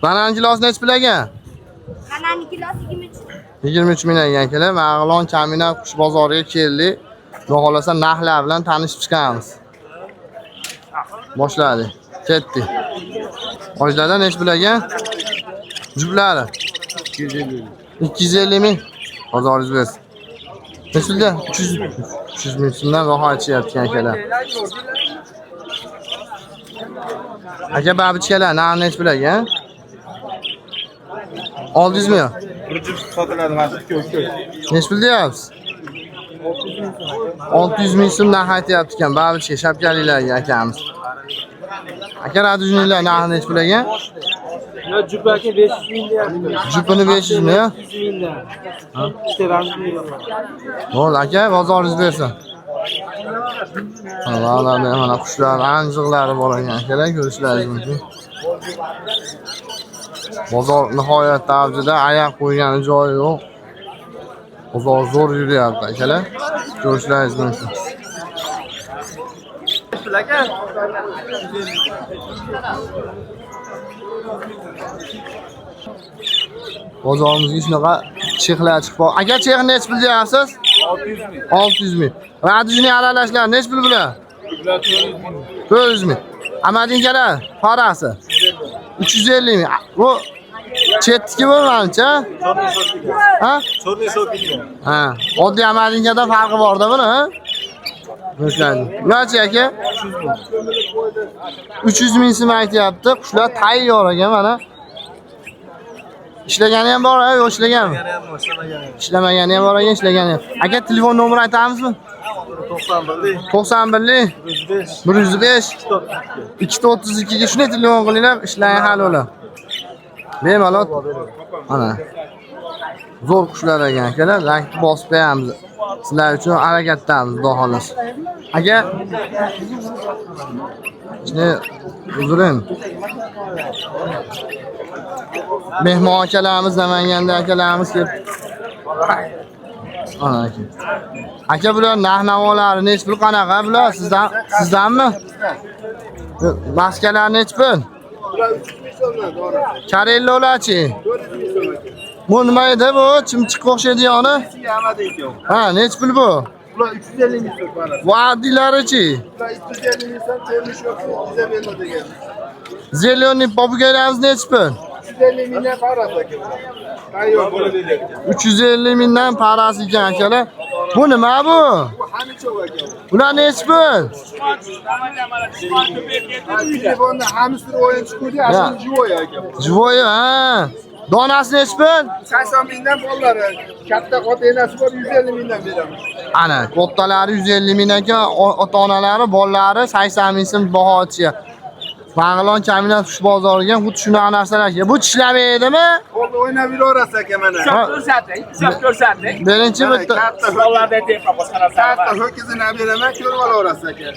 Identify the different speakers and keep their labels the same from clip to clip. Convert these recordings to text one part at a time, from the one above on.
Speaker 1: Banan kilosi nechi pul ekan?
Speaker 2: Bananning kilosi 23.
Speaker 1: 23 ming ekan kelar. Mag'lon Kamina qush bozoriga keldik. Xudo xolasa narxlar bilan tanishib chiqamiz. Boshladik. Ketdik. Ojlarda nechi pul ekan? Juplari 250 ming. Bozoringiz bersin. Nechi pulda? 300 ming so'mdan baho aytishyapti akalar. Aka babichkalar narxi nechi pul ekan? 600 ming.
Speaker 3: Bir juft sotiladi mana shu ko'k.
Speaker 1: Nechi pul deyapsiz? 600 ming so'm narx aytyapti ekan babichka shapkalilarga akamiz. Aka radujnilar narxi nechi pul ekan?
Speaker 4: Yo jupa aka 500 ming deyapti.
Speaker 1: Jupini 500 ming.
Speaker 4: 100 mingdan. İşte ramzi.
Speaker 1: Bo'l aka, bozoringiz bersin. Mana qushlar anjiqlari bor ekan akalar, ko'rishlaringiz mumkin. Bozor nihoyatda avjida, oyoq qo'ygani joyi yo'q. Bozor zo'r yuryapti akalar. Ko'rishlaringiz mumkin. Bozorimizga shunaqa chexlar chiqib qoldi. Aka, chex nechi pul deyapsiz?
Speaker 3: 600 ming.
Speaker 1: 600 ming. Radujni aralashlar nechi pul bular? 400 ming. Amadinkalar parasi 350 ming. Bu chetdiki bo'lmancha? Ha?
Speaker 3: Chorli sotilgan.
Speaker 1: Ha, oddiy amadinkada farqi bor-da buni, ha? Qo'shiladi. Necha aka? 300 ming so'm aytyapti. Qushlar tayyor ekan mana. Ishlagani ham bor, yo'q ishlaganmi? Ishlamagani ham bor ekan, ishlagani ham. Aka, telefon nomerini aytamizmi? 91 105 232 ga shuni telefon qilinglar, ishlang hal bo'ladi. Bemalol. Mana. Zo'r qushlar ekan akalar, lankni bosib qo'yamiz. Sizlar uchun harakatdamiz, xudo xolos. Aka, shuni uzuring. Mehmon akalarimiz, Namanganda akalarimiz kelib. Ana aka. Aka, bular narx-navolari nechi pul qanaqa bular? Sizdanmi? Maskalar nechi pul?
Speaker 3: Bular 300 ming so'mdan to'g'ri.
Speaker 1: Karellolarchi?
Speaker 3: 400 ming so'm ekan.
Speaker 1: Bu nima edi bu? Chimchiqqa o'xshaydi yoni?
Speaker 3: Amadinka.
Speaker 1: Ha, nechi pul bu?
Speaker 3: Bular 350 ming so'm parasi.
Speaker 1: Va'dilarichi?
Speaker 3: Bular 250 ming so'm ko'rinish yo'q, biza beradi degan.
Speaker 1: Zelyonni popugaylarimiz nechi pul?
Speaker 3: 350 mingdan parasi aka. Tayyor bo'ladi deyapti.
Speaker 1: 350 mingdan parasi ekan akalar. Bu nima bu?
Speaker 3: Bu hamichov aka.
Speaker 1: Bular nechi pul?
Speaker 3: Telefonda hamster o'yin chiqdi, asli jivoy aka.
Speaker 1: Jivoyi, ha. Donasi nechi pul?
Speaker 3: 80 mingdan bollari. Katta ota enasi bor 150 mingdan beramiz.
Speaker 1: Ana, katalari 150 ming ekan, ota-onalari, bolalari 80 ming so'm baho aytishyapti. Mag'lon Kamina qush bozoriga xuddi shunaqa narsalar aka. Bu tishlamadimi?
Speaker 3: Bo'ldi, o'ynab yuraverasiz aka mana.
Speaker 4: Hisob ko'rsating.
Speaker 1: Birinchi bitta.
Speaker 4: Bollarda tepa boshqarasiz.
Speaker 3: Katta ho'kizini beraman, ko'rib olaverasiz aka.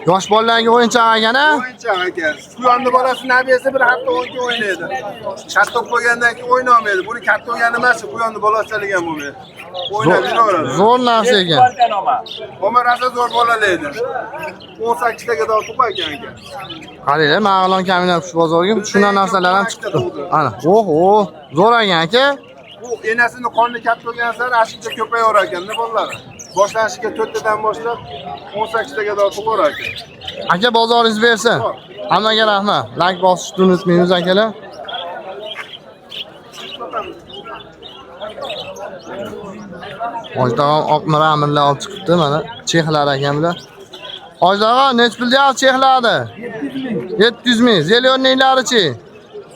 Speaker 1: Yosh bolalarga o'yinchoq ekan-a?
Speaker 3: O'yinchoq aka. Shu yonni bolasi nabiyasi bir hafta o'yinga o'ynaydi. Katta bo'lgandan keyin o'ynolmaydi. Buni katta bo'lgani emas, bu yonni bolasichalik ham bo'lmaydi. O'ynab yuraveradi.
Speaker 1: Zo'r narsa ekan.
Speaker 3: Omar asa zo'r bolalaydi. 18 taga tortib ekan aka.
Speaker 1: Qaranglar, Mag'lon Kamina qush bozoriga shunday narsalar ham chiqdi. Ana, oho, zo'r ekan aka.
Speaker 3: Bu enasini qonni katta bo'lgan sari ashuncha ko'payaverar ekanda bolalar. Boshlanishiga 4 tadan boshlab 18 taga tortib borar ekan.
Speaker 1: Aka, bozoringiz bersin. Hammaga rahmat. Like bosishni unutmaymiz akalar. Ojdag'am oqmira amirlar olib chiqibdi mana. Chexlar ekan bular. Ojdag'am nechi pul deyapti chexlarni? 700 ming. Zelyonnilarichi?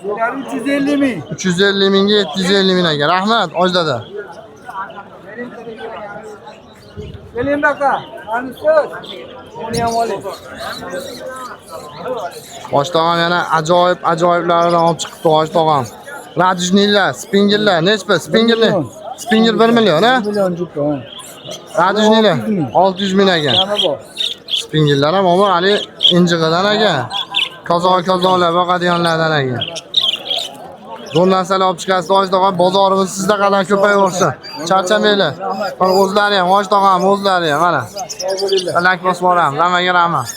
Speaker 3: 350 ming.
Speaker 1: 350 mingga 750 ming ekan. Rahmat Ojdada.
Speaker 4: Keling aka. Ani so'z. Uni ham oling.
Speaker 1: Ojdag'am yana ajoyiblardan olib chiqibdi Ojdag'am. Radujnilar, spingerlar, nechi pul? Spingerni? Spinger 1 million, ha?
Speaker 4: 1 million jupa.
Speaker 1: Radujnilar 600 ming ekan. Spingerlar ham bor, hali injig'idan ekan. Kozonlar boqadiganlardan ekan. Zo'r narsalar olib chiqasiz Ojdag'am, bozorimiz sizda qadar ko'payaversin. Charchamanglar. Mana o'zlari ham, Ojdag'am o'zlari ham mana. Like bosib boramiz. Hammaga rahmat.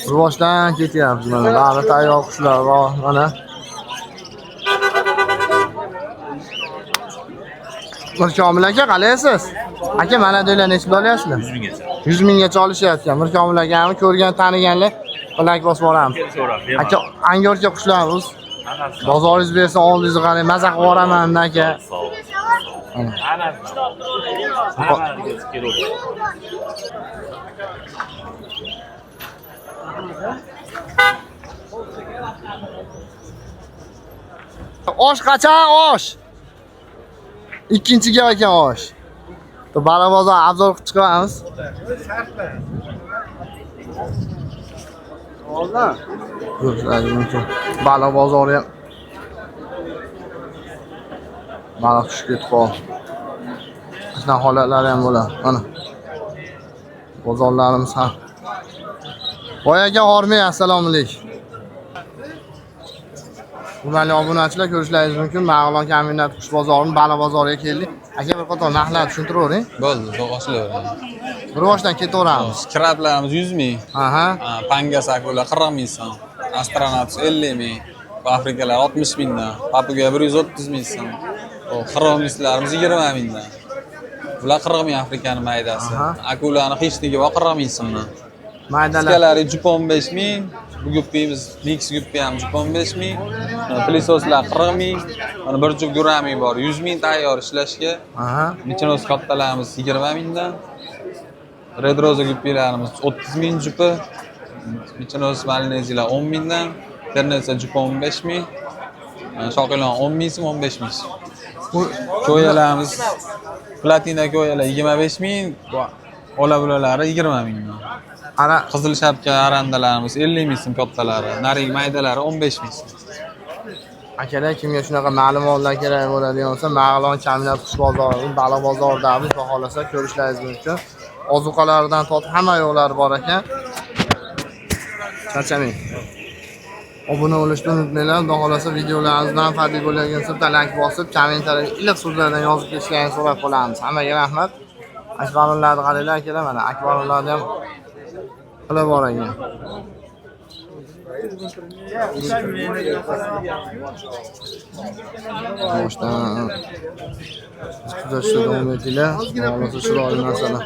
Speaker 1: Rivojdan ketyapmiz mana. Bari tayyor qushlar bor mana. Mirkomil aka qalaysiz? Aka mana do'ylar nechta olyapsizlar?
Speaker 5: 100 minggacha.
Speaker 1: 100 minggacha olishyapti. Mirkomil akami ko'rgan, taniganlar bilak bosib boramiz. Aka, angorcha qushlarimiz. Bozoringiz bersa oldingizni qarang, maza qilib boraman aka. Osh qachon osh? Ikkinchi gal ekan osh. To Balabozor obzor qilib chiqamiz.
Speaker 3: Oldan.
Speaker 1: Ko'rishingiz mumkin. Balabozor ham baliq tushib ketib qoldi. Shunaqa holatlari ham bo'ladi. Mana. Bozorlarimiz ham. Voy aka, hormay, assalomu alaykum. Hurmatli obunachilar, ko'rishlaringiz mumkin. Mag'lon kombinat qush bozorining Balabozoriga keldik. Aka, bir qator narxlar tushuntiravering.
Speaker 6: Bo'ldi, boshlayveramiz.
Speaker 1: Bir boshdan ketaveramiz.
Speaker 6: Krablarimiz 100 ming,
Speaker 1: Aha.
Speaker 6: panga sakular 40 ming so'm, astronavt 50 ming, afrikalar 60 mingdan, papuga 130 ming so'm. Xiromistlarimiz 20 mingdan. Bular 40 ming afrikani maydasi. Akularni hichnigi 40 ming so'mdan.
Speaker 1: Maydalar.
Speaker 6: Skalari 15 ming, bu guppimiz mix guppi ham 15 ming, plisoslar 40 ming, mana bir juft gurami bor, 100 ming tayyor ishlashga.
Speaker 1: Aha.
Speaker 6: Michinos kattalarimiz 20 mingdan. Red Rose guppilarimiz 30 ming jupi. Michinos Malneziyalar 10 mingdan. Ternesa jupi 15 ming. Shoqilon 10 ming so'm, 15 ming. Ko'yalarimiz platina ko'yalar 25 ming, ola bulalari 20 mingdan.
Speaker 1: Ara
Speaker 6: Qizil shapka arandalarimiz 50 ming so'm kattalari, naring maydalari 15 ming so'm.
Speaker 1: akalar, kimga shunaqa ma'lumotlar kerak bo'ladigan bo'lsa, Mag'lon kombinat qush bozorining Balabozordamiz, xohlasa ko'rishlaringiz mumkin. Ozuqalardan tortib hamma yo'llari bor ekan. Charchamang. Obuna bo'lishni unutmanglar. Xudo xolasa videolarimiz manfaatli bo'lgan bo'lsa, like bosib, kommentariyaga iliq so'zlardan yozib ketishlaringizni so'rab qolamiz. Hammaga rahmat. Akbarullarni qaranglar akalar, mana akbarullarni ham qilib bor ekan. Boshdan kuzatishda davom etinglar. Xudo xolasa chiroyli narsalar.